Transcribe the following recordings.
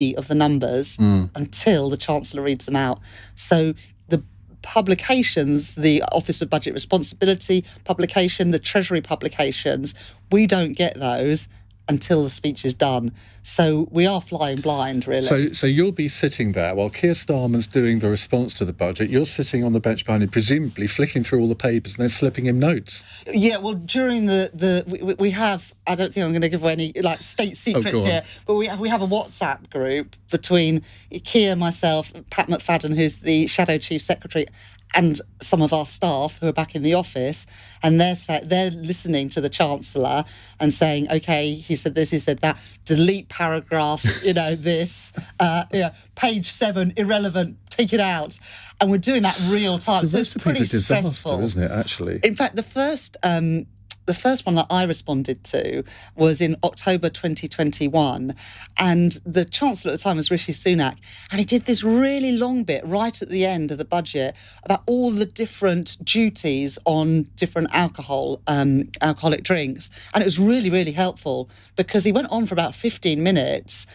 of the numbers until the Chancellor reads them out. So the publications, the Office of Budget Responsibility publication, the Treasury publications, we don't get those until the speech is done. So we are flying blind, really. So you'll be sitting there while Keir Starmer's doing the response to the budget. You're sitting on the bench behind him, presumably flicking through all the papers and then slipping him notes. Yeah, well, during we have, I don't think I'm going to give away any state secrets here, but we have a WhatsApp group between Keir, myself, Pat McFadden, who's the Shadow Chief Secretary, and some of our staff who are back in the office, and they're listening to the Chancellor and saying, okay, he said this, he said that, delete paragraph, this, page 7, irrelevant, take it out. And we're doing that real time. So it's pretty stressful, isn't it, actually? In fact, the first one that I responded to was in October 2021, and the Chancellor at the time was Rishi Sunak, and he did this really long bit right at the end of the budget about all the different duties on different alcoholic drinks, and it was really, really helpful because he went on for about 15 minutes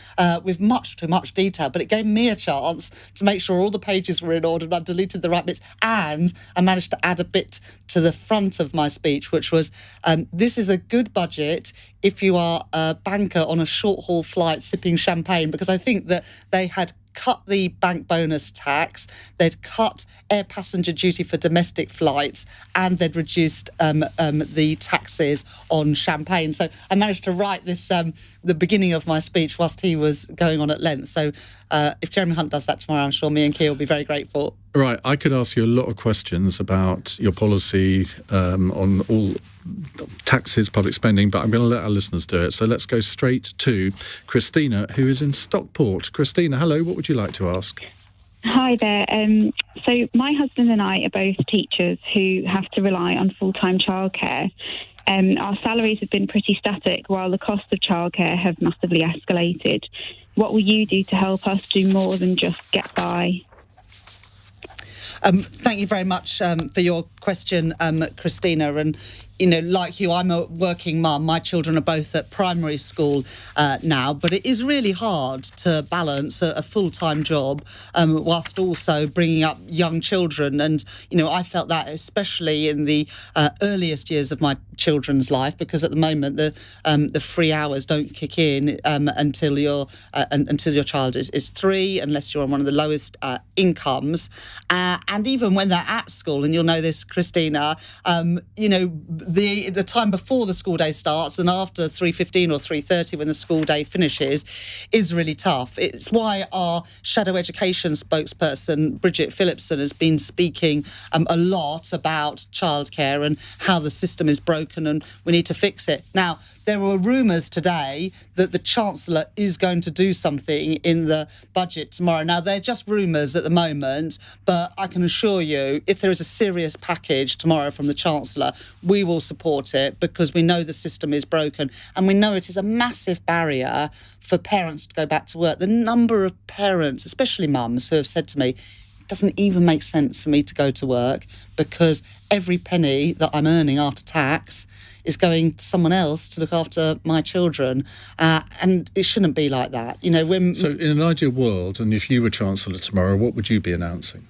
with much too much detail, but it gave me a chance to make sure all the pages were in order and I deleted the right bits, and I managed to add a bit to the front of my speech, which was this is a good budget if you are a banker on a short-haul flight sipping champagne, because I think that they had cut the bank bonus tax, they'd cut air passenger duty for domestic flights, and they'd reduced the taxes on champagne. So I managed to write this, the beginning of my speech, whilst he was going on at length. So if Jeremy Hunt does that tomorrow, I'm sure me and Keir will be very grateful. Right, I could ask you a lot of questions about your policy on all taxes, public spending, but I'm going to let our listeners do it. So let's go straight to Christina, who is in Stockport. Christina, hello, what would you like to ask? Hi there. So my husband and I are both teachers who have to rely on full-time childcare. Our salaries have been pretty static while the cost of childcare have massively escalated. What will you do to help us do more than just get by? Thank you very much for your question, Christina. And, like you, I'm a working mum. My children are both at primary school now, but it is really hard to balance a full-time job whilst also bringing up young children. And, I felt that especially in the earliest years of my children's life, because at the moment the free hours don't kick in until your child is 3, unless you're on one of the lowest incomes. And even when they're at school, and you'll know this, Christina, the time before the school day starts and after 3:15 or 3:30 when the school day finishes is really tough. It's why our Shadow Education spokesperson, Bridget Phillipson, has been speaking a lot about childcare and how the system is broken and we need to fix it. Now, there were rumours today that the Chancellor is going to do something in the budget tomorrow. Now, they're just rumours at the moment, but I can assure you, if there is a serious package tomorrow from the Chancellor, we will support it because we know the system is broken and we know it is a massive barrier for parents to go back to work. The number of parents, especially mums, who have said to me, it doesn't even make sense for me to go to work because every penny that I'm earning after tax is going to someone else to look after my children. And it shouldn't be like that. So in an ideal world, and if you were Chancellor tomorrow, what would you be announcing?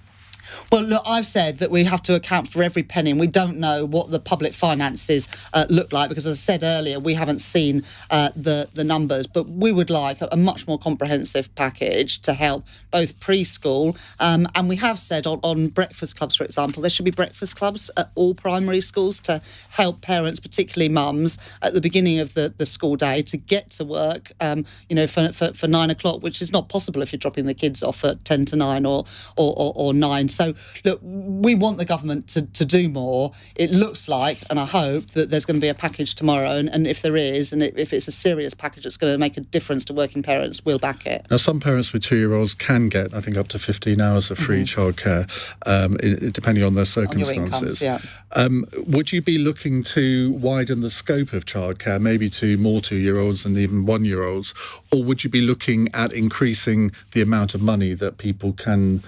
Well, look, I've said that we have to account for every penny, and we don't know what the public finances look like because, as I said earlier, we haven't seen the numbers. But we would like a much more comprehensive package to help both preschool, and we have said on breakfast clubs, for example, there should be breakfast clubs at all primary schools to help parents, particularly mums, at the beginning of the school day to get to work, for 9 o'clock, which is not possible if you're dropping the kids off at 10 to 9 or 9. So, look, we want the government to do more. It looks like, and I hope, that there's going to be a package tomorrow. And if there is, and if it's a serious package that's going to make a difference to working parents, we'll back it. Now, some parents with 2-year-olds can get, I think, up to 15 hours of free childcare, depending on their circumstances. On your incomes, yeah. Would you be looking to widen the scope of childcare, maybe to more 2-year-olds and even 1-year-olds? Or would you be looking at increasing the amount of money that people can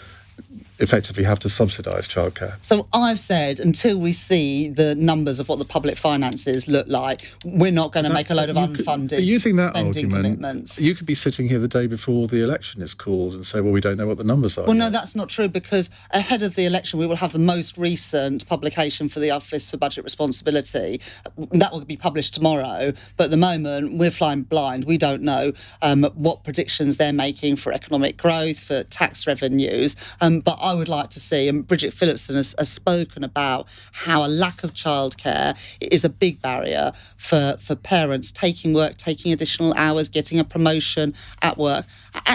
effectively have to subsidise childcare? So I've said until we see the numbers of what the public finances look like, we're not going to make a load of unfunded using that spending argument, commitments. You could be sitting here the day before the election is called and say, well, we don't know what the numbers are. Well, no, that's not true, because ahead of the election, we will have the most recent publication for the Office for Budget Responsibility. That will be published tomorrow. But at the moment, we're flying blind. We don't know what predictions they're making for economic growth, for tax revenues. But I would like to see, and Bridget Phillipson has spoken about how a lack of childcare is a big barrier for parents taking work, taking additional hours, getting a promotion at work.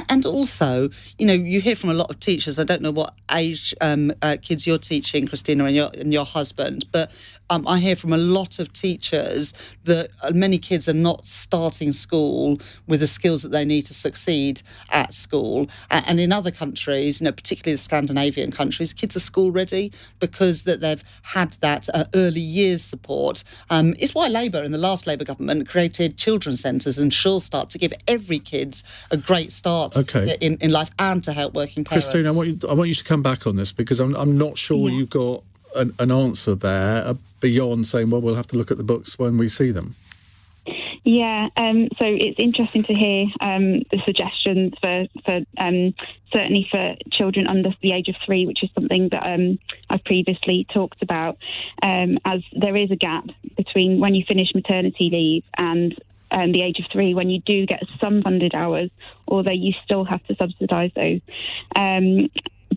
And also, you hear from a lot of teachers, I don't know what age kids you're teaching, Christina, and your husband, but I hear from a lot of teachers that many kids are not starting school with the skills that they need to succeed at school. And in other countries, particularly the Scandinavian countries, kids are school ready because that they've had that early years support. It's why Labour, in the last Labour government, created children's centres and Sure Start to give every kids a great start in life and to help working parents. Christina, I want you to come back on this, because I'm not sure you got an answer there beyond saying, well, we'll have to look at the books when we see them. Yeah, so it's interesting to hear the suggestions for certainly for children under the age of 3, which is something that I've previously talked about, as there is a gap between when you finish maternity leave and the age of 3, when you do get some funded hours, although you still have to subsidise those.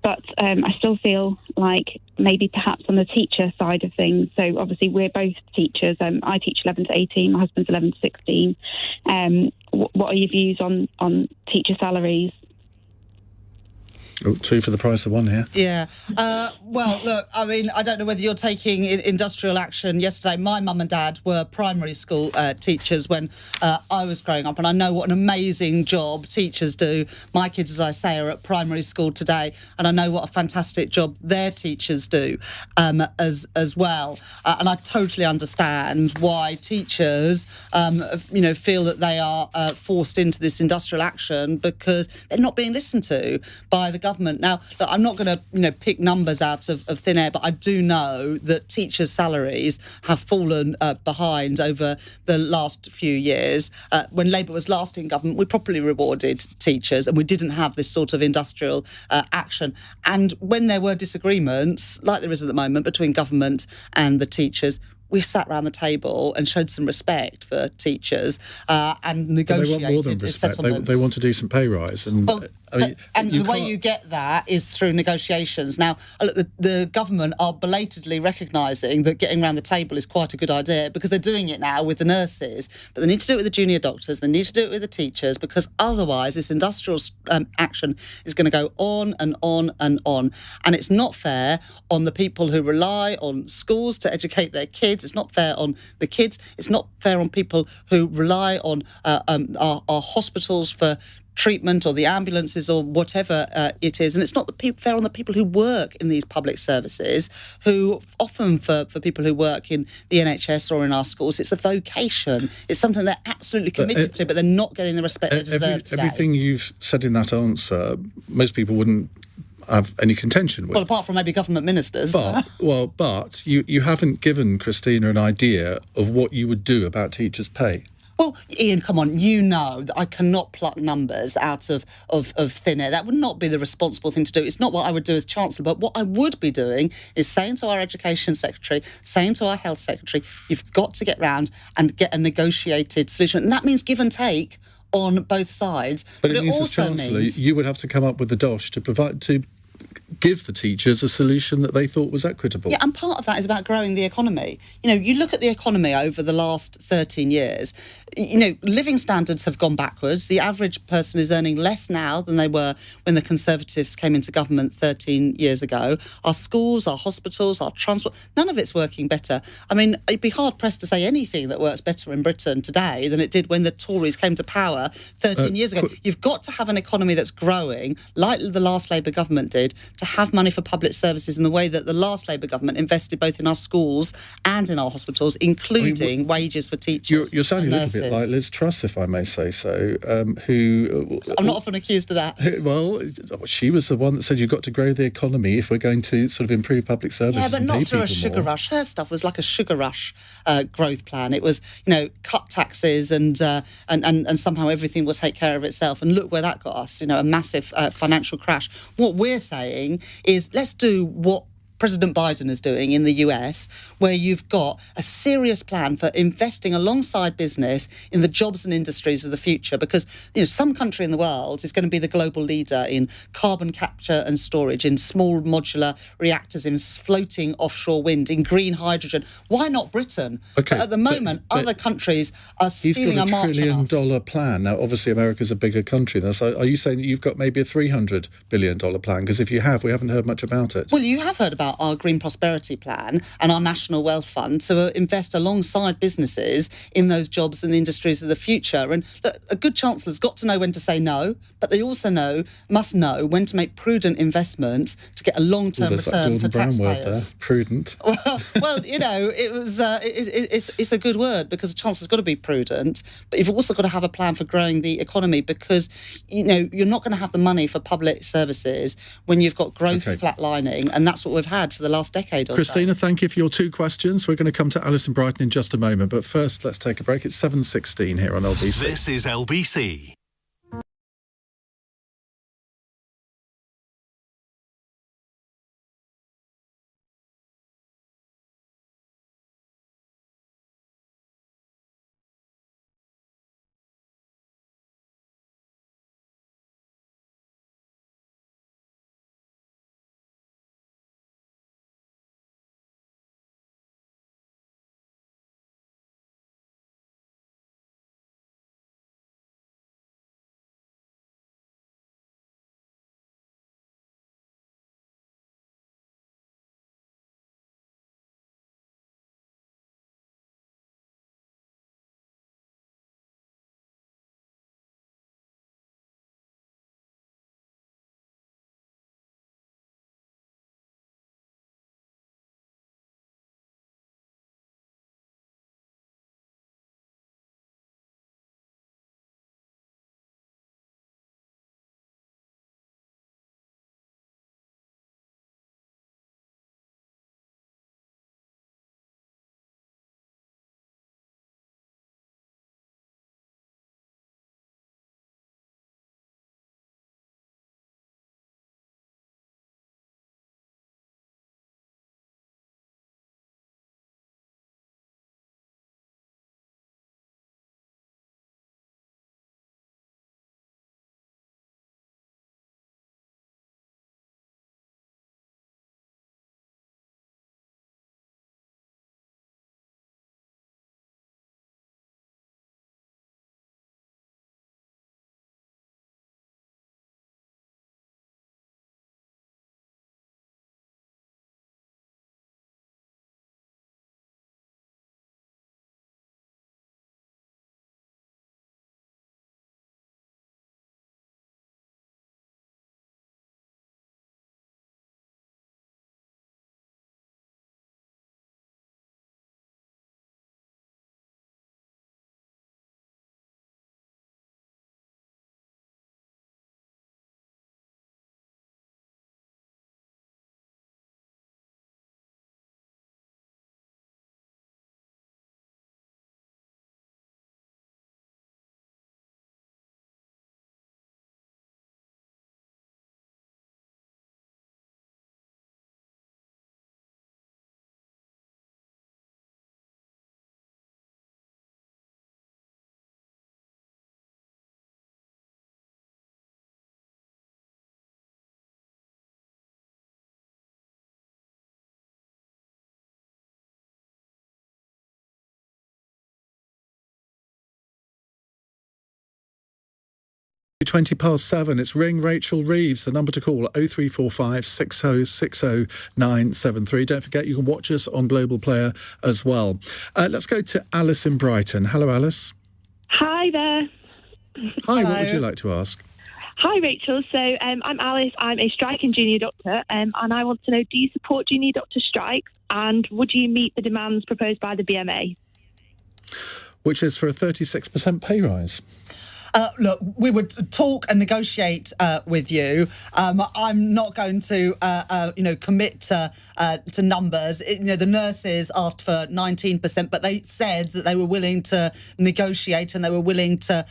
But I still feel like maybe perhaps on the teacher side of things. So obviously we're both teachers. I teach 11 to 18. My husband's 11 to 16. What are your views on teacher salaries? Oh, 2 for the price of 1 here. Yeah. Well, look, I mean, I don't know whether you're taking industrial action. Yesterday, my mum and dad were primary school teachers when I was growing up, and I know what an amazing job teachers do. My kids, as I say, are at primary school today, and I know what a fantastic job their teachers do as well. And I totally understand why teachers, feel that they are forced into this industrial action because they're not being listened to by the government. Now, look, I'm not going to, pick numbers out of thin air, but I do know that teachers' salaries have fallen behind over the last few years. When Labour was last in government, we properly rewarded teachers and we didn't have this sort of industrial action. And when there were disagreements, like there is at the moment, between government and the teachers, we sat around the table and showed some respect for teachers and negotiated they want more than respect. settlements. They want a decent pay rise. And the way you get that is through negotiations. Now, look, the government are belatedly recognising that getting around the table is quite a good idea because they're doing it now with the nurses. But they need to do it with the junior doctors. They need to do it with the teachers because otherwise this industrial action is going to go on and on and on. And it's not fair on the people who rely on schools to educate their kids. It's not fair on the kids. It's not fair on people who rely on our hospitals for treatment or the ambulances or whatever it is. And it's not fair on the people who work in these public services, who often for people who work in the NHS or in our schools, it's a vocation. It's something they're absolutely committed to, but they're not getting the respect they deserve today. Everything you've said in that answer, most people wouldn't have any contention with. Well, apart from maybe government ministers. But you haven't given Christina an idea of what you would do about teachers' pay. Well, Iain, come on, you know that I cannot pluck numbers out of thin air. That would not be the responsible thing to do. It's not what I would do as Chancellor, but what I would be doing is saying to our Education Secretary, saying to our Health Secretary, you've got to get round and get a negotiated solution. And that means give and take on both sides. But it means, as Chancellor, you would have to come up with the dosh to give the teachers a solution that they thought was equitable. Yeah, and part of that is about growing the economy. You look at the economy over the last 13 years, living standards have gone backwards. The average person is earning less now than they were when the Conservatives came into government 13 years ago. Our schools, our hospitals, our transport, none of it's working better. I mean, you'd be hard-pressed to say anything that works better in Britain today than it did when the Tories came to power 13 years ago. You've got to have an economy that's growing, like the last Labour government did, to to have money for public services in the way that the last Labour government invested both in our schools and in our hospitals, including wages for teachers. You're sounding and a little bit like Liz Truss, if I may say so, who... I'm not often accused of that. Well, she was the one that said you've got to grow the economy if we're going to sort of improve public services. Yeah, but and not pay through a people sugar more. rush. Her stuff was like a sugar rush growth plan. It was, cut taxes and somehow everything will take care of itself. And look where that got us, a massive financial crash. What we're saying is let's do what President Biden is doing in the US, where you've got a serious plan for investing alongside business in the jobs and industries of the future, because some country in the world is going to be the global leader in carbon capture and storage, in small modular reactors, in floating offshore wind, in green hydrogen. Why not Britain? Okay, but at the moment, other countries are stealing a march on us. He's got $1 trillion plan. Now, obviously, America's a bigger country than us. Are you saying that you've got maybe a $300 billion plan? Because if you have, we haven't heard much about it. Well, you have heard about our Green Prosperity Plan and our National Wealth Fund to invest alongside businesses in those jobs and industries of the future. And look, a good Chancellor's got to know when to say no, but they also must know when to make prudent investments to get a long-term return for taxpayers. Word there, prudent. Well, it's a good word, because a Chancellor's got to be prudent, but you've also got to have a plan for growing the economy, because you're not going to have the money for public services when you've got growth flatlining, and that's what we've had for the last decade or Christina, so. thank you for your two questions. We're going to come to Alice in Brighton in just a moment, but first let's take a break. It's 7:16 here on LBC. This is LBC. £7:20. It's Ring Rachel Reeves. The number to call 0345 6060 973. Don't forget you can watch us on Global Player as well. Let's go to Alice in Brighton. Hello, Alice. Hi there. Hi, Hello. what would you like to ask? Hi, Rachel. So I'm Alice. I'm a striking junior doctor, and I want to know, do you support junior doctor strikes, and would you meet the demands proposed by the BMA? Which is for a 36% pay rise. Look, we would talk and negotiate with you. I'm not going to, commit to numbers. The nurses asked for 19%, but they said that they were willing to negotiate and they were willing to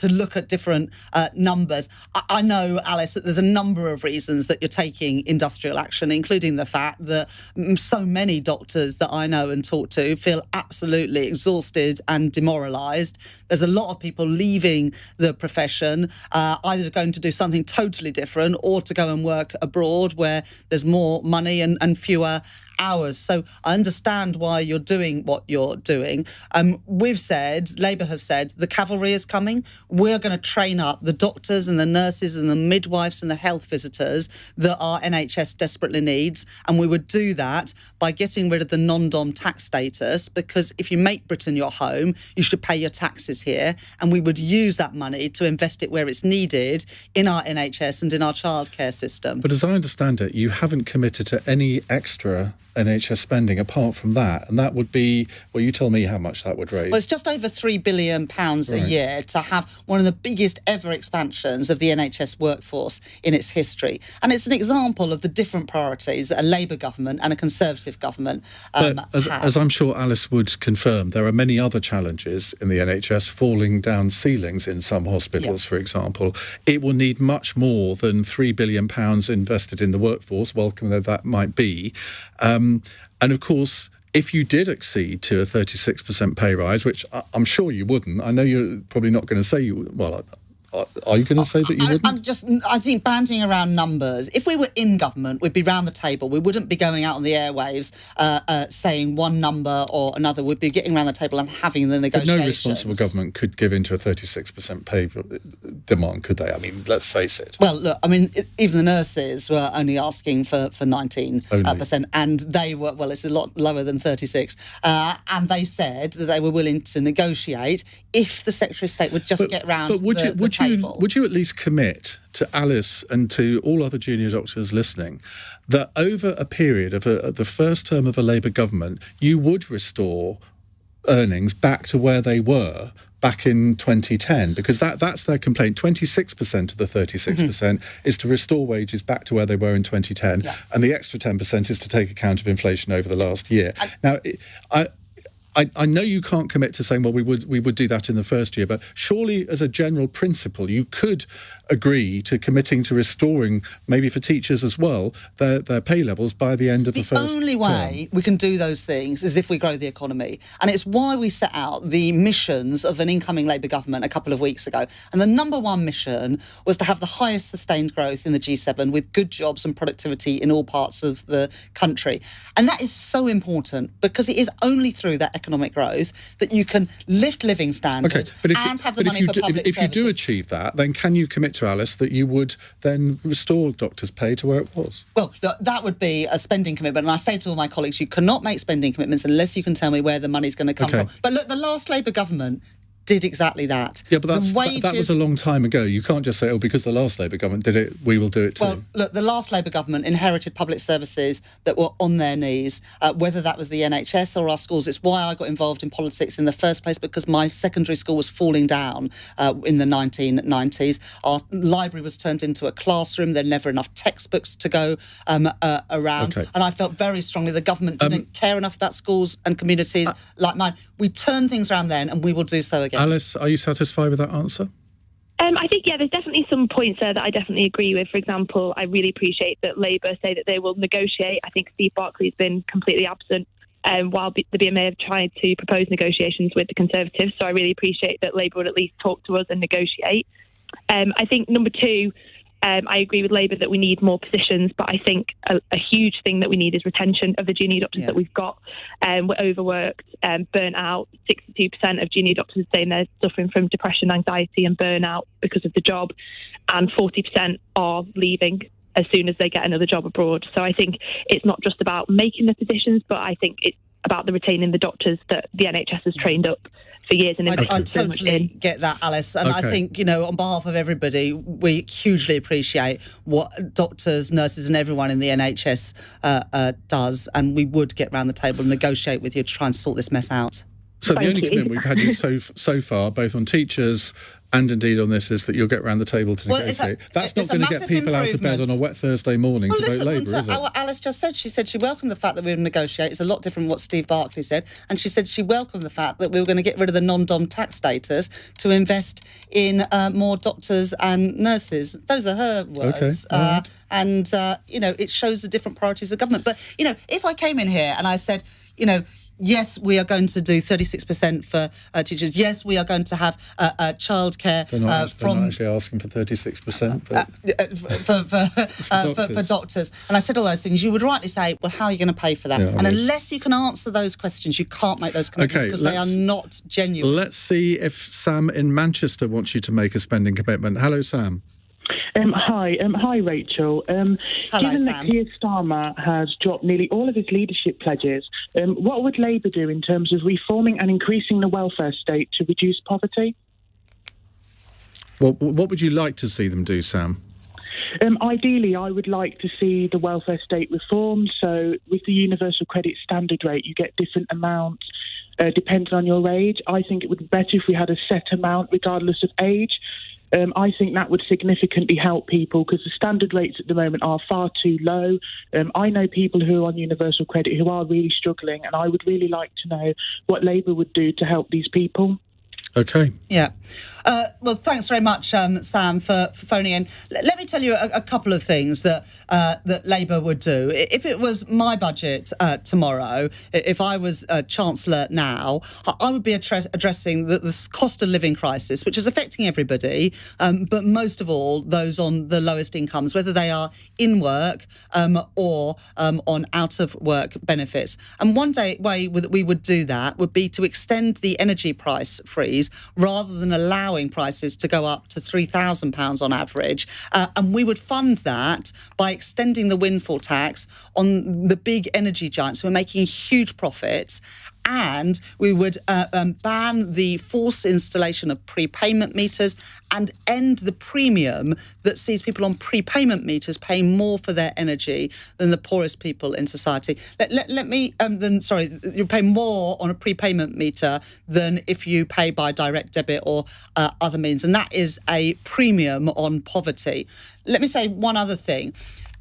look at different numbers. I know, Alice, that there's a number of reasons that you're taking industrial action, including the fact that so many doctors that I know and talk to feel absolutely exhausted and demoralised. There's a lot of people leaving the profession, either going to do something totally different or to go and work abroad where there's more money and fewer hours. So I understand why you're doing what you're doing. We've said, Labour have said, the cavalry is coming. We're going to train up the doctors and the nurses and the midwives and the health visitors that our NHS desperately needs. And we would do that by getting rid of the non-dom tax status, because if you make Britain your home, you should pay your taxes here. And we would use that money to invest it where it's needed in our NHS and in our childcare system. But as I understand it, you haven't committed to any extra NHS spending apart from that, and that would be, well, you tell me how much that would raise. Well, it's just over £3 billion a year to have one of the biggest ever expansions of the NHS workforce in its history. And it's an example of the different priorities that a Labour government and a Conservative government but as I'm sure Alice would confirm, there are many other challenges in the NHS, falling down ceilings in some hospitals, for example. It will need much more than £3 billion invested in the workforce, welcome though that might be. And of course, if you did accede to a 36% pay rise, which I'm sure you wouldn't, I know you're probably not going to say you. Well, are you going to say that you wouldn't? I think bandying around numbers. If we were in government, we'd be round the table. We wouldn't be going out on the airwaves saying one number or another. We'd be getting around the table and having the negotiations. But no responsible government could give in to a 36% pay demand, could they? I mean, let's face it. Well, look, I mean, even the nurses were only asking for 19%, and they were, well, it's a lot lower than 36, and they said that they were willing to negotiate if the Secretary of State would just get round the table. Would you at least commit to Alice and to all other junior doctors listening that over a period of the first term of a Labour government, you would restore earnings back to where they were back in 2010? Because that's their complaint. 26% of the 36% is to restore wages back to where they were in 2010, and the extra 10% is to take account of inflation over the last year. Now, I know you can't commit to saying, well, we would do that in the first year, but surely as a general principle, you could agree to committing to restoring, maybe for teachers as well, their pay levels by the end of the first term. The only way we can do those things is if we grow the economy. And it's why we set out the missions of an incoming Labour government a couple of weeks ago. And the number one mission was to have the highest sustained growth in the G7 with good jobs and productivity in all parts of the country. And that is so important because it is only through that economic growth that you can lift living standards and have the money for public services. If you do achieve that, then can you commit to Alice that you would then restore doctors' pay to where it was? Well, that would be a spending commitment. And I say to all my colleagues, you cannot make spending commitments unless you can tell me where the money's going to come from. But look, the last Labour government did exactly that. Yeah, but that was a long time ago. You can't just say, oh, because the last Labour government did it, we will do it too. Well, look, the last Labour government inherited public services that were on their knees, whether that was the NHS or our schools. It's why I got involved in politics in the first place, because my secondary school was falling down in the 1990s. Our library was turned into a classroom. There were never enough textbooks to go around. And I felt very strongly the government didn't care enough about schools and communities like mine. We turned things around then, and we will do so again. Alice, are you satisfied with that answer? I think, there's definitely some points there that I definitely agree with. For example, I really appreciate that Labour say that they will negotiate. I think Steve Barclay's been completely absent while the BMA have tried to propose negotiations with the Conservatives. So I really appreciate that Labour would at least talk to us and negotiate. I think number two, I agree with Labour that we need more positions, but I think a huge thing that we need is retention of the junior doctors that we've got. We're overworked, burnt out. 62% of junior doctors saying they're suffering from depression, anxiety and burnout because of the job, and 40% are leaving as soon as they get another job abroad. So I think it's not just about making the positions, but I think about the retaining the doctors that the NHS has trained up for years and I invested so much totally in. get that, Alice. And I think, on behalf of everybody, we hugely appreciate what doctors, nurses and everyone in the NHS does. And we would get round the table and negotiate with you to try and sort this mess out. So the Thank only you. commitment we've had you so far, both on teachers and indeed on this, is that you'll get around the table to negotiate. That's not going to get people out of bed on a wet Thursday morning to vote Labour, is it? What Alice just said, she said she welcomed the fact that we would negotiate. It's a lot different from what Steve Barclay said. And she said she welcomed the fact that we were going to get rid of the non-dom tax status to invest in more doctors and nurses. Those are her words. Okay. And it shows the different priorities of government. But, if I came in here and I said, yes, we are going to do 36% for teachers. Yes, we are going to have childcare They're not actually asking for 36%. For doctors. And I said all those things. You would rightly say, well, how are you going to pay for that? Yeah, and unless you can answer those questions, you can't make those commitments because they are not genuine. Let's see if Sam in Manchester wants you to make a spending commitment. Hello, Sam. Hi, Rachel. Hello, given Sam. that Keir Starmer has dropped nearly all of his leadership pledges, what would Labour do in terms of reforming and increasing the welfare state to reduce poverty? Well, what would you like to see them do, Sam? Ideally, I would like to see the welfare state reformed. So with the universal credit standard rate, you get different amounts depending on your age. I think it would be better if we had a set amount regardless of age. I think that would significantly help people because the standard rates at the moment are far too low. I know people who are on universal credit who are really struggling, and I would really like to know what Labour would do to help these people. Okay. Yeah. Well, thanks very much, Sam, for phoning in. Let me tell you a couple of things that Labour would do. If it was my budget tomorrow, if I was Chancellor now, I would be addressing the cost of living crisis, which is affecting everybody, but most of all, those on the lowest incomes, whether they are in work or on out-of-work benefits. And one way that we would do that would be to extend the energy price freeze rather than allowing prices to go up to £3,000 on average. And we would fund that by extending the windfall tax on the big energy giants who are making huge profits. And we would ban the forced installation of prepayment meters and end the premium that sees people on prepayment meters paying more for their energy than the poorest people in society. You pay more on a prepayment meter than if you pay by direct debit or other means. And that is a premium on poverty. Let me say one other thing.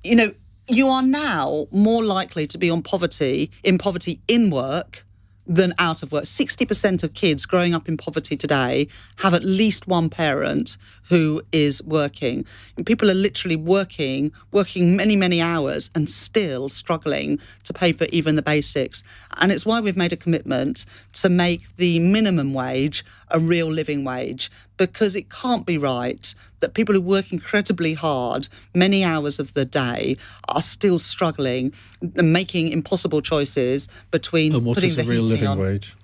You are now more likely to be in poverty in work than out of work. 60% of kids growing up in poverty today have at least one parent who is working. And people are literally working many, many hours and still struggling to pay for even the basics. And it's why we've made a commitment to make the minimum wage a real living wage, because it can't be right that people who work incredibly hard many hours of the day are still struggling and making impossible choices between And what putting is the a real heating living on. wage?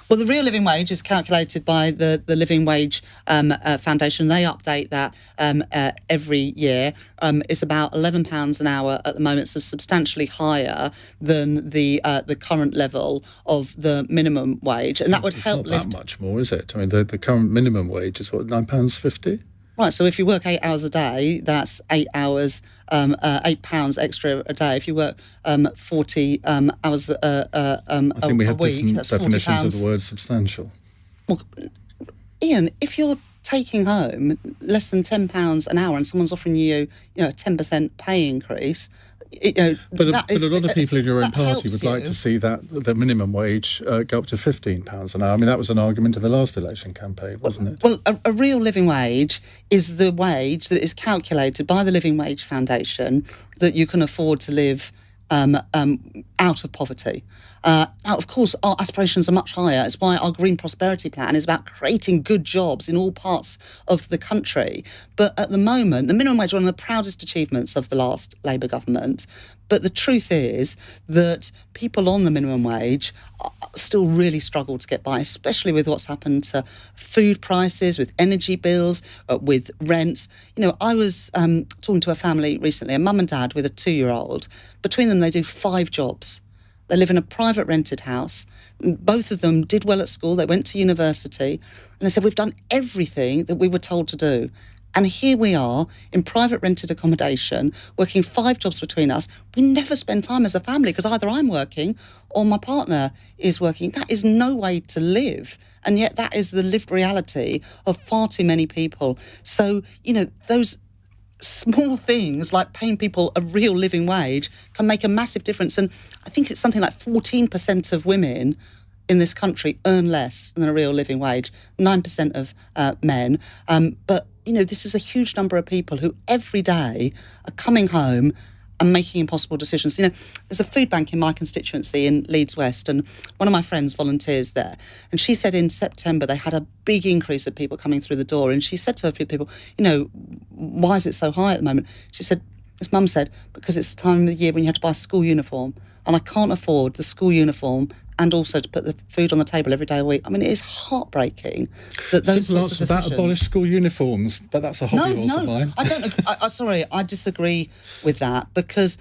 Well, the real living wage is calculated by the Living Wage Foundation. They update that every year. It's about £11 an hour at the moment, so substantially higher than the current level of the minimum wage, and that would help It's not that much more, is it? I mean, the current minimum wage is what, £9.50? Right, so if you work 8 hours a day, that's 8 hours, £8 extra a day. If you work 40 hours I think we have week, different that's definitions of £40. the word substantial. Well, Iain, if you're taking home less than £10 an hour and someone's offering you, a 10% pay increase, But a lot of people in your own that party helps would like you. to see that the minimum wage go up to £15 an hour. I mean, that was an argument in the last election campaign, wasn't it? Well, a real living wage is the wage that is calculated by the Living Wage Foundation that you can afford to live out of poverty. Now, of course, our aspirations are much higher. It's why our Green Prosperity Plan is about creating good jobs in all parts of the country. But at the moment, the minimum wage is one of the proudest achievements of the last Labour government. But the truth is that people on the minimum wage still really struggle to get by, especially with what's happened to food prices, with energy bills, with rents. I was talking to a family recently, a mum and dad with a 2-year-old. Between them, they do 5 jobs. They live in a private rented house. Both of them did well at school. They went to university. And they said, we've done everything that we were told to do. And here we are in private rented accommodation, working 5 jobs between us. We never spend time as a family because either I'm working or my partner is working. That is no way to live. And yet that is the lived reality of far too many people. So, those small things like paying people a real living wage can make a massive difference. And I think it's something like 14% of women in this country earn less than a real living wage, 9% of men. But this is a huge number of people who every day are coming home and making impossible decisions. There's a food bank in my constituency in Leeds West, and one of my friends volunteers there. And she said in September they had a big increase of people coming through the door. And she said to a few people, why is it so high at the moment? She said, his mum said, because it's the time of the year when you have to buy a school uniform. And I can't afford the school uniform and also to put the food on the table every day a week. I mean, it is heartbreaking that those Simple sorts answer of to decisions... that, abolish school uniforms, but that's a hobby horse of mine. I don't. Sorry, I disagree with that because,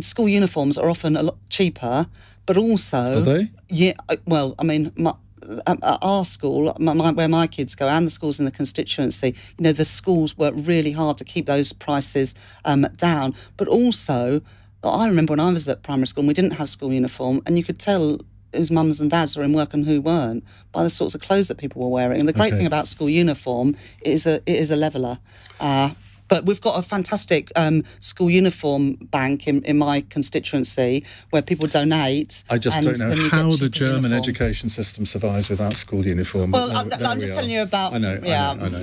school uniforms are often a lot cheaper, but also... Are they? Yeah, well, our school, where my kids go, and the schools in the constituency, the schools work really hard to keep those prices down. But also, I remember when I was at primary school and we didn't have school uniform, and you could tell whose mums and dads were in work and who weren't by the sorts of clothes that people were wearing. And the great thing about school uniform is it is a leveller. But we've got a fantastic school uniform bank in my constituency where people donate. I just don't know how the German education system survives without school uniform. Well, I'm just telling you about I know.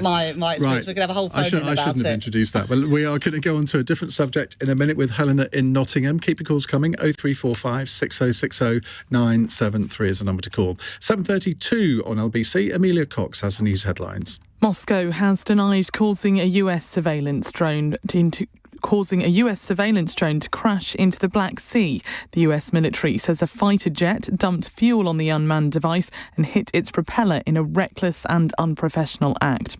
my experience. Right. We could have a whole phone I shouldn't have introduced that. But we are going to go on to a different subject in a minute with Helena in Nottingham. Keep your calls coming. 0345 6060 973 is the number to call. 7:32 on LBC. Amelia Cox has the news headlines. Moscow has denied causing a US surveillance drone to crash into the Black Sea. The US military says a fighter jet dumped fuel on the unmanned device and hit its propeller in a reckless and unprofessional act.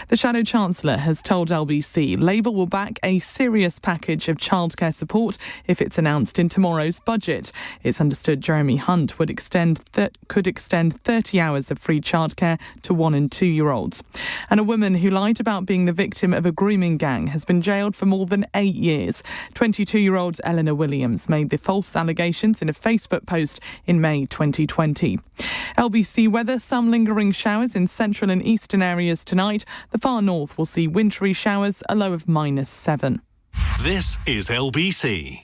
The Shadow Chancellor has told LBC Labour will back a serious package of childcare support if it's announced in tomorrow's budget. It's understood Jeremy Hunt could extend 30 hours of free childcare to 1- and 2-year-olds. And a woman who lied about being the victim of a grooming gang has been jailed for more than 8 years. 22-year-old Eleanor Williams made the false allegations in a Facebook post in May 2020. LBC weather, some lingering showers in central and eastern areas tonight. The far north will see wintry showers, a low of -7. This is LBC.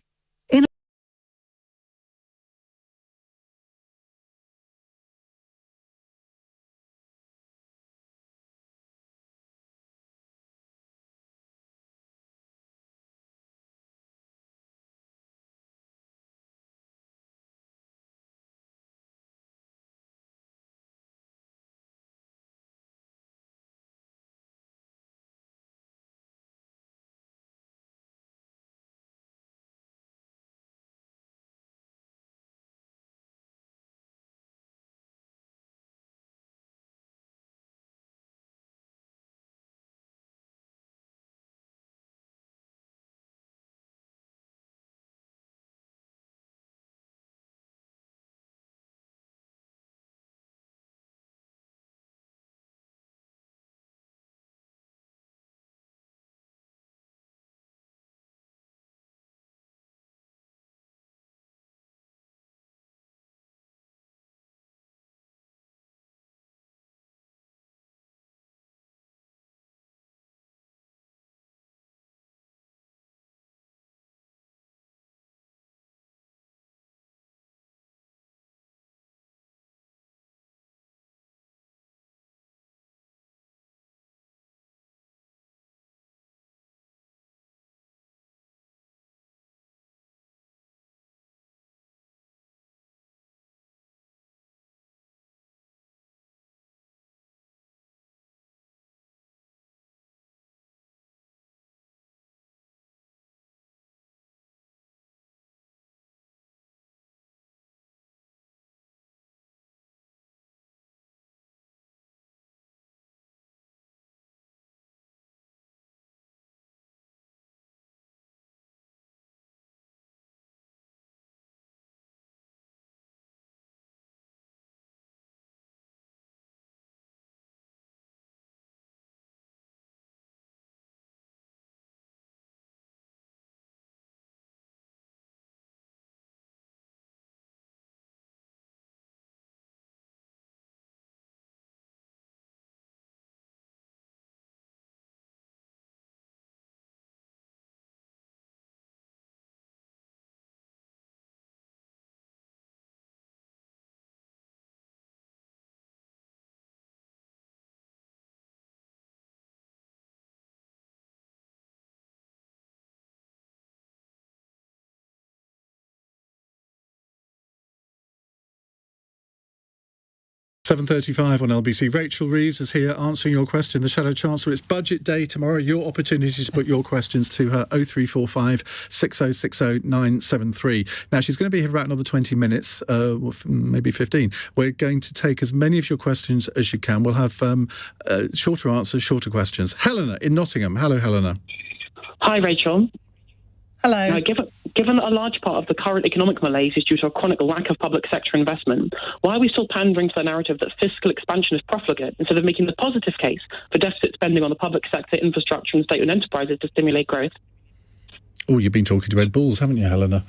7:35 on LBC. Rachel Reeves is here answering your question. The Shadow Chancellor, it's budget day tomorrow. Your opportunity to put your questions to her, 0345 6060 973. Now, she's going to be here for about another 20 minutes, maybe 15. We're going to take as many of your questions as you can. We'll have shorter answers, shorter questions. Helena in Nottingham. Hello, Helena. Hi, Rachel. Hello. Now, given that a large part of the current economic malaise is due to a chronic lack of public sector investment, why are we still pandering to the narrative that fiscal expansion is profligate instead of making the positive case for deficit spending on the public sector, infrastructure and state-owned enterprises to stimulate growth? Oh, you've been talking to Ed Balls, haven't you, Helena?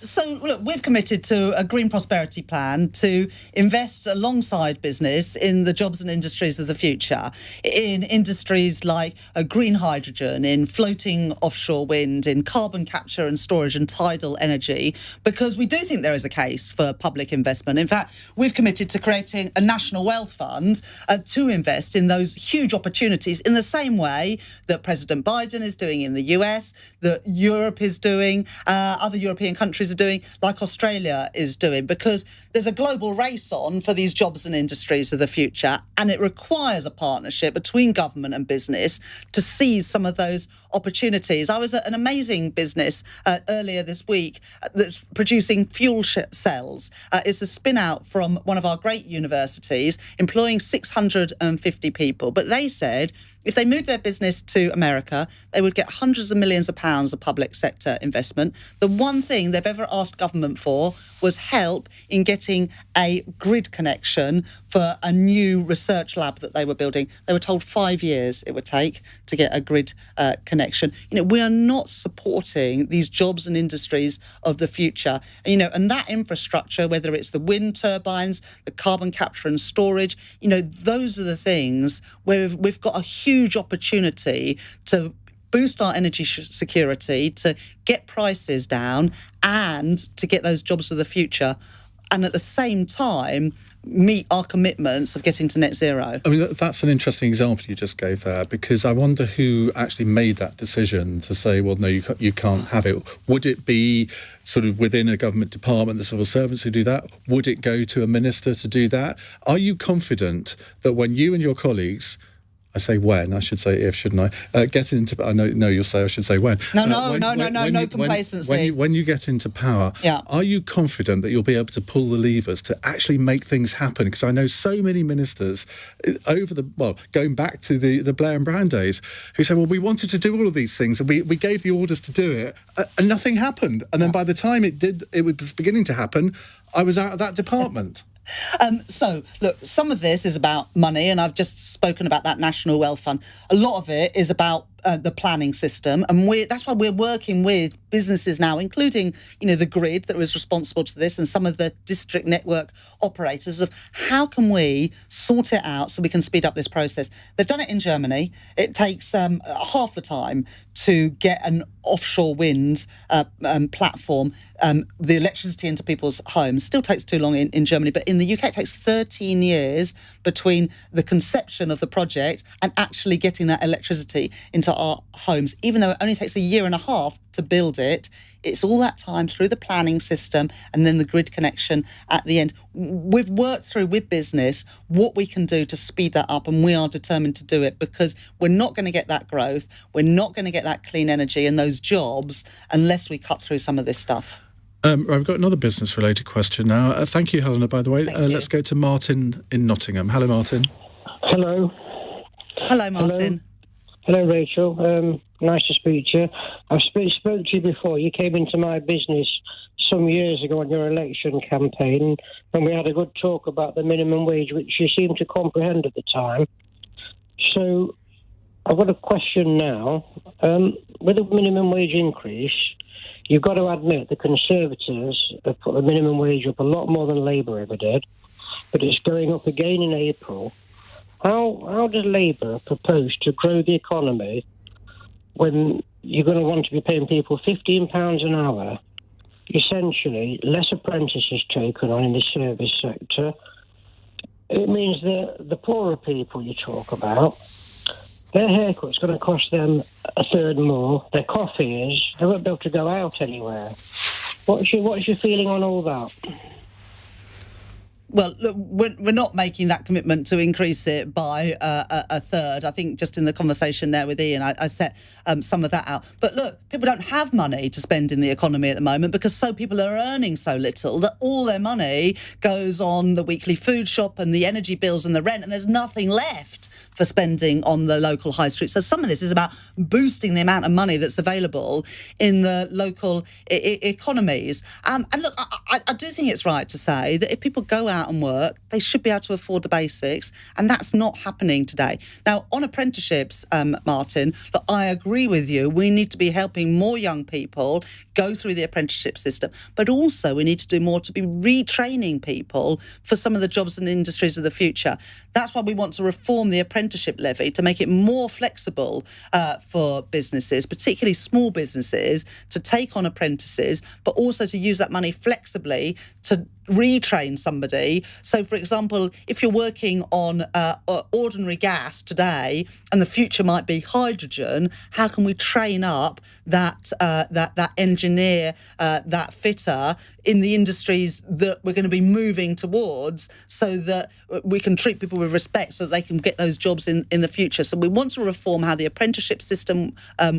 So, look, we've committed to a green prosperity plan to invest alongside business in the jobs and industries of the future, in industries like green hydrogen, in floating offshore wind, in carbon capture and storage and tidal energy, because we do think there is a case for public investment. In fact, we've committed to creating a national wealth fund to invest in those huge opportunities in the same way that President Biden is doing in the US, that Europe is doing, other European countries are doing, like Australia is doing, because there's a global race on for these jobs and industries of the future, and it requires a partnership between government and business to seize some of those opportunities. I was at an amazing business earlier this week that's producing fuel cells. It's a spin-out from one of our great universities, employing 650 people, but they said if they moved their business to America, they would get hundreds of millions of pounds of public sector investment. The one thing they've ever asked government for was help in getting a grid connection for a new research lab that they were building. They were told 5 years it would take to get a grid connection. We are not supporting these jobs and industries of the future. And that infrastructure, whether it's the wind turbines, the carbon capture and storage, those are the things where we've got a huge opportunity to boost our energy security, to get prices down and to get those jobs of the future, and at the same time meet our commitments of getting to net zero. I mean, that's an interesting example you just gave there, because I wonder who actually made that decision to say, well, no, you can't have it. Would it be sort of within a government department, the civil servants who do that? Would it go to a minister to do that? Are you confident that when you and your colleagues, I say when, I should say if, shouldn't I? Get into, I know you'll say I should say when. No complacency. When you get into power, are you confident that you'll be able to pull the levers to actually make things happen? Because I know so many ministers going back to the Blair and Brown days, who said, well, we wanted to do all of these things and we gave the orders to do it and nothing happened. And then by the time it was beginning to happen, I was out of that department. So, look, some of this is about money, and I've just spoken about that National Wealth Fund. A lot of it is about the planning system, and that's why we're working with businesses now, including, the grid that was responsible to this and some of the district network operators, of how can we sort it out so we can speed up this process. They've done it in Germany. It takes half the time to get an offshore wind platform, the electricity into people's homes. Still takes too long in Germany, but in the UK it takes 13 years between the conception of the project and actually getting that electricity into our homes. Even though it only takes a year and a half to build it, it's all that time through the planning system and then the grid connection at the end. We've worked through with business what we can do to speed that up, and we are determined to do it, because we're not going to get that growth, we're not going to get that clean energy and those jobs unless we cut through some of this stuff. I've got another business-related question now. Thank you, Helena, by the way. Let's go to Martin in Nottingham. Hello, Martin. Hello. Hello, Martin. Hello, Rachel. Nice to speak to you. I've spoke to you before. You came into my business some years ago on your election campaign, and we had a good talk about the minimum wage, which you seemed to comprehend at the time. So I've got a question now. With a minimum wage increase, you've got to admit the Conservatives have put the minimum wage up a lot more than Labour ever did, but it's going up again in April. How does Labour propose to grow the economy when you're going to want to be paying people £15 an hour, essentially less apprentices taken on in the service sector? It means that the poorer people you talk about, their haircut's going to cost them a third more. Their coffee is. They won't be able to go out anywhere. What's your feeling on all that? Well, look, we're not making that commitment to increase it by a third. I think just in the conversation there with Iain, I set some of that out. But look, people don't have money to spend in the economy at the moment because people are earning so little that all their money goes on the weekly food shop and the energy bills and the rent, and there's nothing left for spending on the local high street. So some of this is about boosting the amount of money that's available in the local economies. And look, I do think it's right to say that if people go out and work, they should be able to afford the basics, and that's not happening today. Now, on apprenticeships, Martin, look, I agree with you. We need to be helping more young people go through the apprenticeship system, but also we need to do more to be retraining people for some of the jobs and industries of the future. That's why we want to reform the apprenticeship levy to make it more flexible for businesses, particularly small businesses, to take on apprentices, but also to use that money flexibly to retrain somebody. So, for example, if you're working on ordinary gas today and the future might be hydrogen, how can we train up that engineer, that fitter in the industries that we're going to be moving towards, so that we can treat people with respect so that they can get those jobs in the future. So we want to reform how the apprenticeship system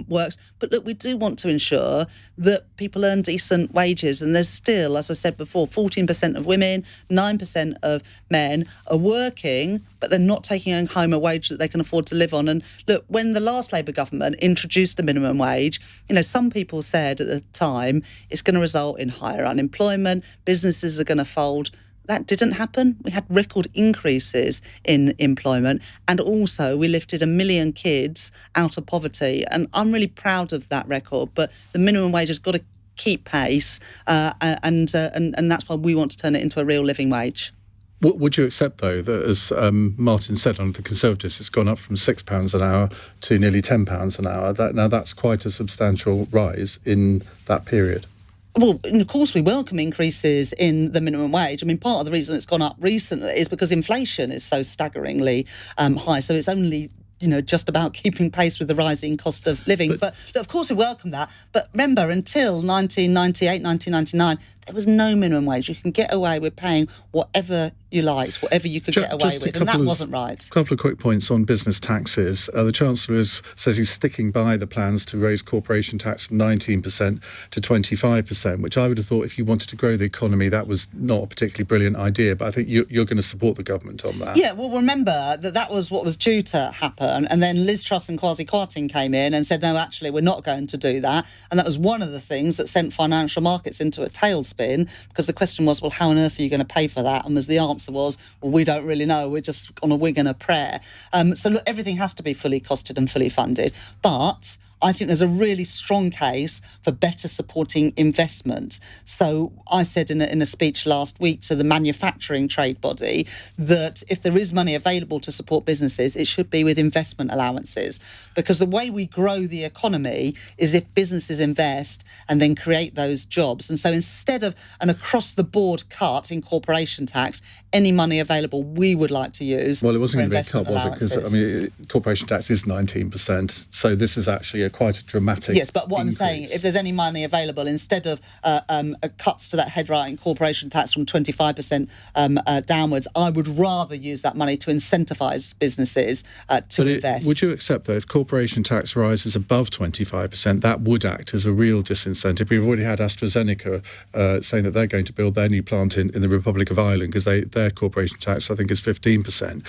works. But look, we do want to ensure that people earn decent wages. And there's still, as I said before, 14% of women, 9% of men are working, but they're not taking home a wage that they can afford to live on. And look, when the last Labour government introduced the minimum wage, some people said at the time it's going to result in higher unemployment, businesses are going to fold. That didn't happen. We had record increases in employment, and also we lifted 1 million kids out of poverty. And I'm really proud of that record, but the minimum wage has got to keep pace, and that's why we want to turn it into a real living wage. Would you accept, though, that, as Martin said, under the Conservatives, it's gone up from £6 an hour to nearly £10 an hour? That's quite a substantial rise in that period. Well, and of course, we welcome increases in the minimum wage. I mean, part of the reason it's gone up recently is because inflation is so staggeringly high. So it's only just about keeping pace with the rising cost of living. But look, of course we welcome that. But remember, until 1998, 1999, there was no minimum wage. You can get away with paying whatever you liked, whatever you could get away with, and that wasn't right. A couple of quick points on business taxes. The Chancellor says he's sticking by the plans to raise corporation tax from 19% to 25%, which I would have thought, if you wanted to grow the economy, that was not a particularly brilliant idea. But I think you're going to support the government on that. Yeah, well, remember that was what was due to happen. And then Liz Truss and Kwasi Kwarteng came in and said, no, actually, we're not going to do that. And that was one of the things that sent financial markets into a tailspin, because the question was, well, how on earth are you going to pay for that? And the answer was, well, we don't really know. We're just on a wing and a prayer. So look, everything has to be fully costed and fully funded. But I think there's a really strong case for better supporting investment. So I said in a speech last week to the manufacturing trade body that if there is money available to support businesses, it should be with investment allowances. Because the way we grow the economy is if businesses invest and then create those jobs. And so instead of an across-the-board cut in corporation tax, any money available we would like to use. Well, it wasn't going to be a cut, was it? Because, corporation tax is 19%. So this is actually quite a dramatic Yes, but what increase. I'm saying, if there's any money available, instead of cuts to that headline corporation tax from 25% downwards, I would rather use that money to incentivise businesses to invest. Would you accept, though, if corporation tax rises above 25%, that would act as a real disincentive? We've already had AstraZeneca saying that they're going to build their new plant in the Republic of Ireland because their corporation tax, I think, is 15%.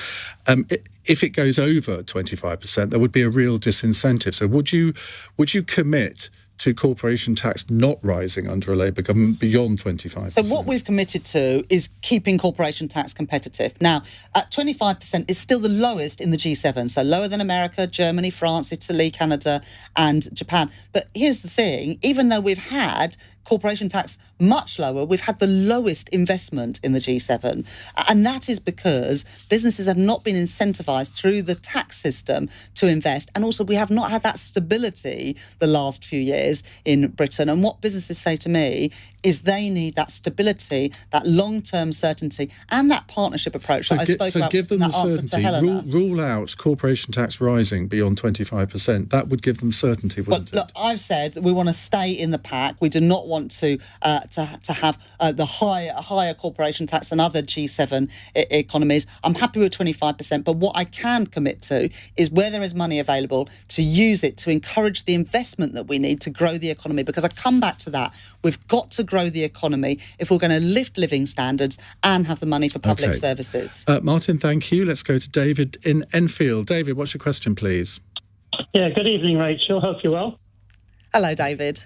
If it goes over 25%, there would be a real disincentive. So would you commit to corporation tax not rising under a Labour government beyond 25%? So what we've committed to is keeping corporation tax competitive. Now, at 25% is still the lowest in the G7, so lower than America, Germany, France, Italy, Canada and Japan. But here's the thing, even though we've had corporation tax much lower, we've had the lowest investment in the G7. And that is because businesses have not been incentivised through the tax system to invest. And also we have not had that stability the last few years. years in Britain. And what businesses say to me is they need that stability, that long-term certainty, and that partnership approach that I spoke about give them in the that answer to certainty. Helena. Rule out corporation tax rising beyond 25%. That would give them certainty, wouldn't it? Look, I've said we want to stay in the pack. We do not want to have the higher corporation tax than other G7 economies. I'm happy with 25%, but what I can commit to is where there is money available to use it to encourage the investment that we need to grow the economy. Because I come back to that. We've got to grow the economy if we're going to lift living standards and have the money for public services. Martin, thank you. Let's go to David in Enfield. David, what's your question, please? Yeah, good evening, Rachel. Hope you're well. Hello, David.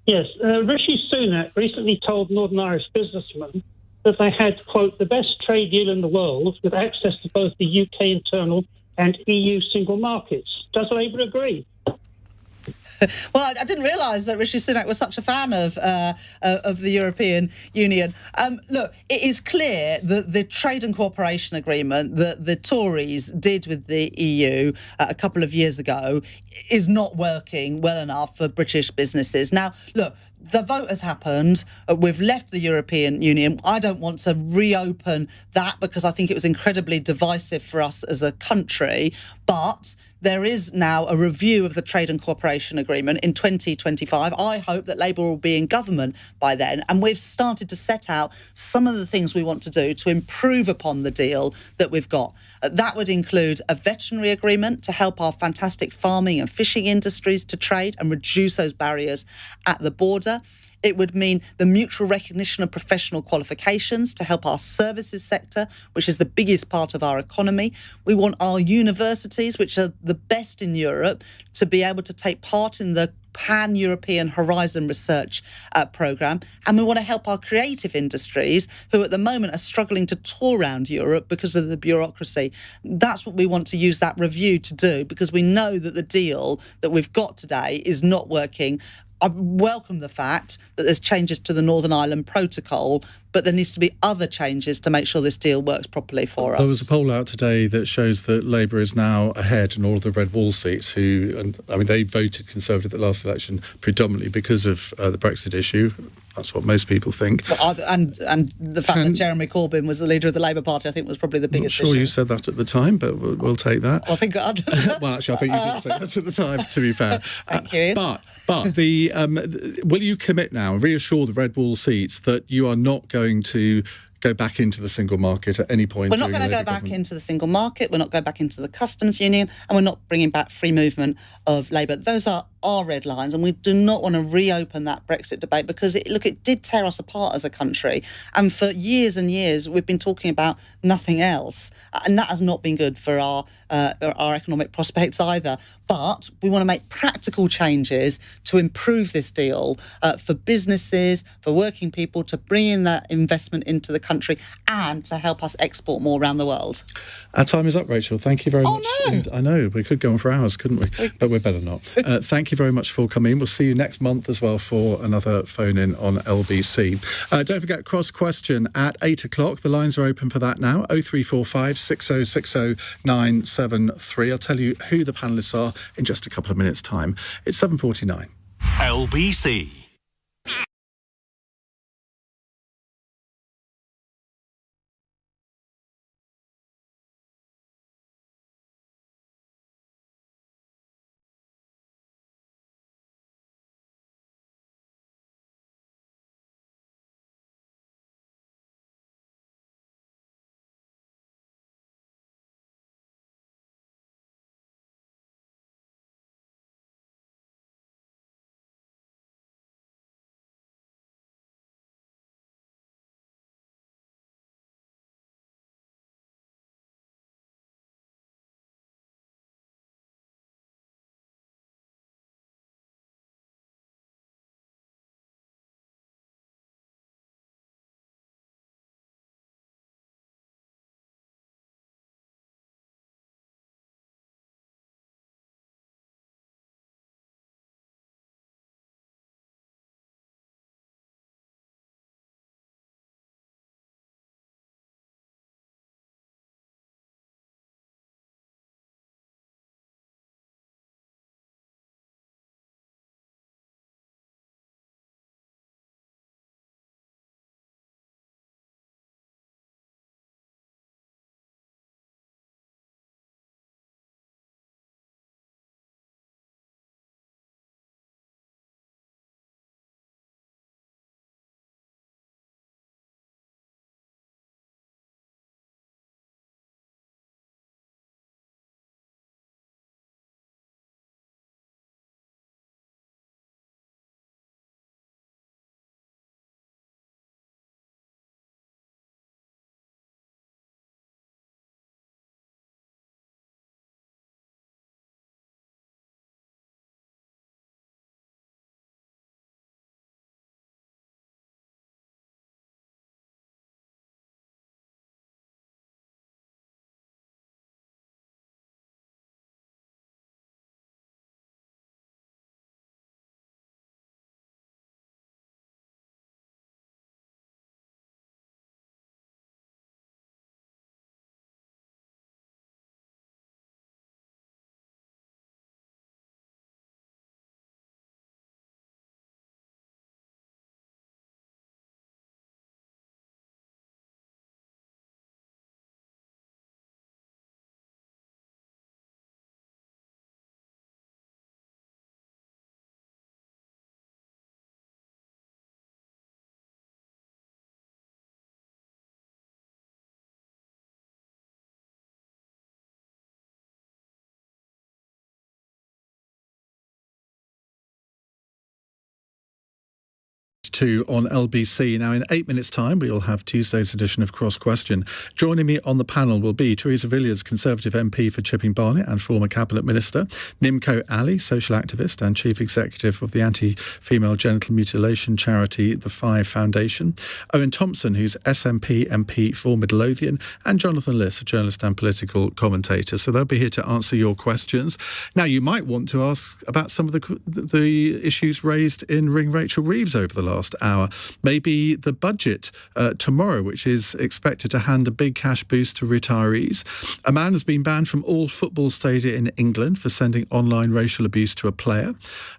Yes, Rishi Sunak recently told Northern Irish businessmen that they had, quote, the best trade deal in the world with access to both the UK internal and EU single markets. Does Labour agree? Well, I didn't realise that Rishi Sunak was such a fan of the European Union. Look, it is clear that the trade and cooperation agreement that the Tories did with the EU a couple of years ago is not working well enough for British businesses. Now, look, the vote has happened. We've left the European Union. I don't want to reopen that because I think it was incredibly divisive for us as a country. But there is now a review of the Trade and Cooperation Agreement in 2025. I hope that Labour will be in government by then. And we've started to set out some of the things we want to do to improve upon the deal that we've got. That would include a veterinary agreement to help our fantastic farming and fishing industries to trade and reduce those barriers at the border. It would mean the mutual recognition of professional qualifications to help our services sector, which is the biggest part of our economy. We want our universities, which are the best in Europe, to be able to take part in the Pan-European Horizon Research programme. And we want to help our creative industries, who at the moment are struggling to tour around Europe because of the bureaucracy. That's what we want to use that review to do, because we know that the deal that we've got today is not working. I welcome the fact that there's changes to the Northern Ireland Protocol, but there needs to be other changes to make sure this deal works properly for us. There was a poll out today that shows that Labour is now ahead in all of the red wall seats. They voted Conservative at the last election predominantly because of the Brexit issue. That's what most people think. And the fact that Jeremy Corbyn was the leader of the Labour Party, I think, was probably the biggest issue. I'm sure you said that at the time, but we'll take that. Well, I think well, actually, I think you did say that at the time, to be fair. Thank you, Iain. But will you commit now and reassure the red wall seats that you are not going to go back into the single market at any point? We're not going to go back into the single market. We're not going back into the customs union, and we're not bringing back free movement of labour. Those are our red lines, and we do not want to reopen that Brexit debate because it did tear us apart as a country, and for years and years we've been talking about nothing else, and that has not been good for our economic prospects either. But we want to make practical changes to improve this deal for businesses, for working people, to bring in that investment into the country and to help us export more around the world. Our time is up, Rachel. Thank you very much. No. And I know, we could go on for hours, couldn't we? But we're better not. Thank you very much for coming. We'll see you next month as well for another phone-in on LBC. Don't forget, cross question at 8 o'clock. The lines are open for that now. 0345 6060 973. I'll tell you who the panellists are in just a couple of minutes' time. It's 7:49. LBC. 2 on LBC. Now, in 8 minutes' time, we will have Tuesday's edition of Cross Question. Joining me on the panel will be Theresa Villiers, Conservative MP for Chipping Barnet and former Cabinet Minister, Nimco Ali, social activist and Chief Executive of the anti-female genital mutilation charity The Five Foundation, Owen Thompson, who's SNP MP for Midlothian, and Jonathan Liss, a journalist and political commentator. So they'll be here to answer your questions. Now, you might want to ask about some of the issues raised in Ring Rachel Reeves over the last hour. Maybe the budget tomorrow, which is expected to hand a big cash boost to retirees. A man has been banned from all football stadia in England for sending online racial abuse to a player.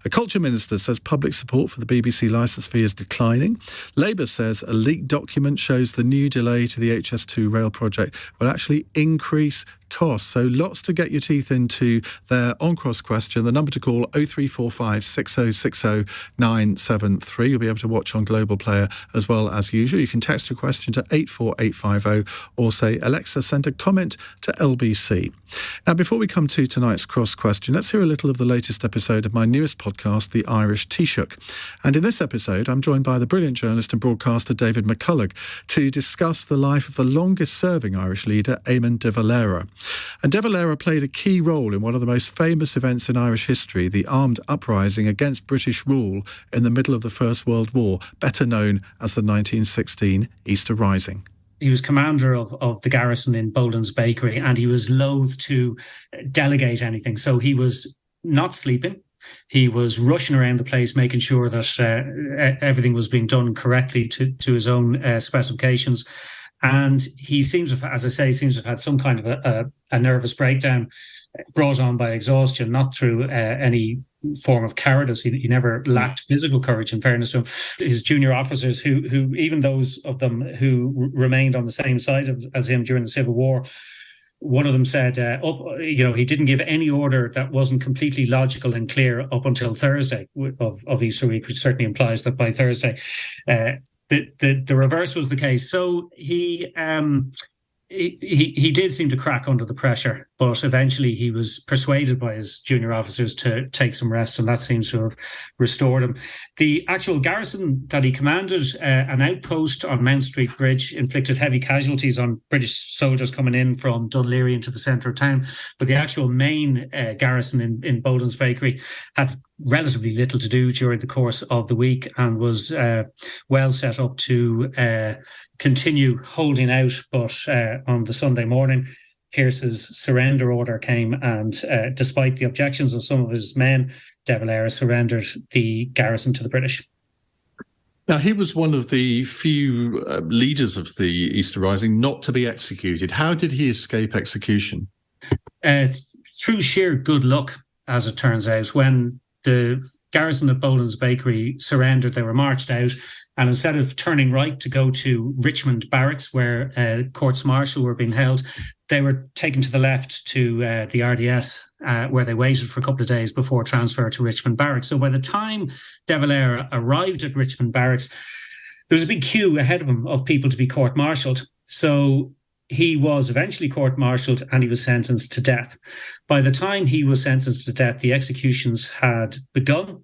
A culture minister says public support for the BBC licence fee is declining. Labour says a leaked document shows the new delay to the HS2 rail project will actually increase costs. So lots to get your teeth into there on Cross Question. The number to call 0345 6060 973. You'll be able to watch on Global Player as well as usual. You can text your question to 84850 or say, Alexa, send a comment to LBC. Now, before we come to tonight's Cross Question, let's hear a little of the latest episode of my newest podcast, The Irish Taoiseach. And in this episode, I'm joined by the brilliant journalist and broadcaster David McCulloch to discuss the life of the longest-serving Irish leader, Eamon de Valera. And de Valera played a key role in one of the most famous events in Irish history, the armed uprising against British rule in the middle of the First World War, better known as the 1916 Easter Rising. He was commander of the garrison in Boldon's Bakery, and he was loath to delegate anything. So he was not sleeping. He was rushing around the place, making sure that everything was being done correctly to his own specifications. And he seems to have, as I say, had some kind of a nervous breakdown brought on by exhaustion, not through any form of cowardice. He never lacked physical courage, in fairness to him. His junior officers, who even those of them who remained on the same side as him during the Civil War, one of them said, he didn't give any order that wasn't completely logical and clear up until Thursday of Easter week, which certainly implies that by Thursday, the reverse was the case. So he did seem to crack under the pressure, but eventually he was persuaded by his junior officers to take some rest, and that seems to have restored him. The actual garrison that he commanded, an outpost on Mount Street Bridge, inflicted heavy casualties on British soldiers coming in from Dunleary into the centre of town. But the actual main garrison in Boldon's Bakery had relatively little to do during the course of the week and was well set up to continue holding out. But on the Sunday morning, Pearse's surrender order came, and despite the objections of some of his men, de Valera surrendered the garrison to the British. Now, he was one of the few leaders of the Easter Rising not to be executed. How did he escape execution? Through sheer good luck, as it turns out. When the garrison at Boldon's Bakery surrendered, they were marched out, and instead of turning right to go to Richmond Barracks, where courts martial were being held, they were taken to the left to the RDS, where they waited for a couple of days before transfer to Richmond Barracks. So by the time de Valera arrived at Richmond Barracks, there was a big queue ahead of him of people to be court-martialed. So he was eventually court-martialed and he was sentenced to death. By the time he was sentenced to death, the executions had begun,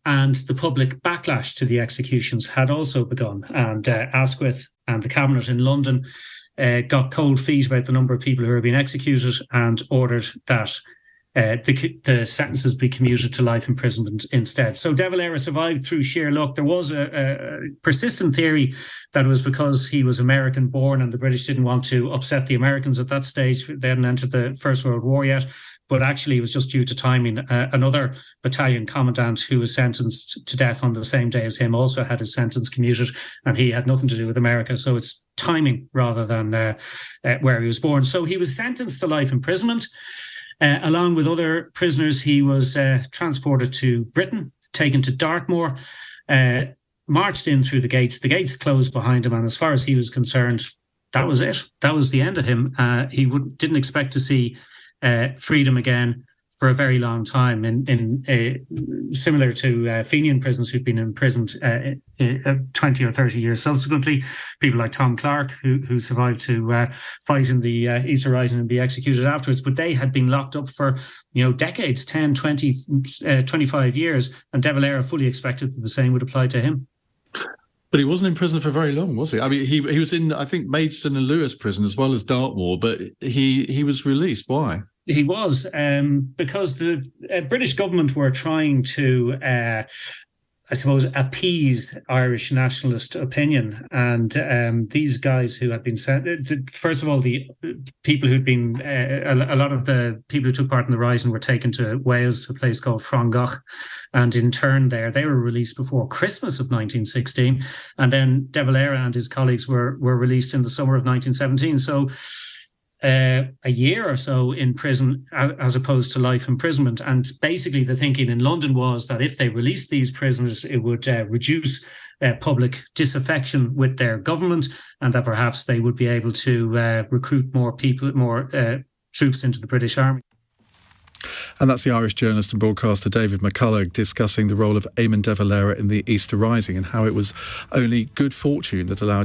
and the public backlash to the executions had also begun. And Asquith and the Cabinet in London got cold feet about the number of people who were being executed and ordered that the sentences be commuted to life imprisonment instead. So de Valera survived through sheer luck. There was a persistent theory that it was because he was American born and the British didn't want to upset the Americans at that stage. They hadn't entered the First World War yet. But actually, it was just due to timing. Another battalion commandant who was sentenced to death on the same day as him also had his sentence commuted, and he had nothing to do with America. So it's timing rather than where he was born. So he was sentenced to life imprisonment. Along with other prisoners, he was transported to Britain, taken to Dartmoor, marched in through the gates. The gates closed behind him, and as far as he was concerned, that was it. That was the end of him. He didn't expect to see freedom again for a very long time, similar to Fenian prisoners who'd been imprisoned 20 or 30 years subsequently. People like Tom Clark, who survived to fight in the Easter Rising and be executed afterwards, but they had been locked up for decades, 10, 20, 25 years, and de Valera fully expected that the same would apply to him. But he wasn't in prison for very long, was he? I mean, he was in, I think, Maidstone and Lewis prison as well as Dartmoor, but he was released. Why? He was, because the British government were trying to, I suppose, appease Irish nationalist opinion. And these guys who had been sent, first of all, the people who'd been, a lot of the people who took part in the rising were taken to Wales, to a place called Frongoch. And in turn there, they were released before Christmas of 1916. And then De Valera and his colleagues were released in the summer of 1917. So a year or so in prison as opposed to life imprisonment. And basically the thinking in London was that if they released these prisoners, it would reduce public disaffection with their government, and that perhaps they would be able to recruit more troops into the British Army. And that's the Irish journalist and broadcaster David McCulloch discussing the role of Eamon de Valera in the Easter Rising and how it was only good fortune that allowed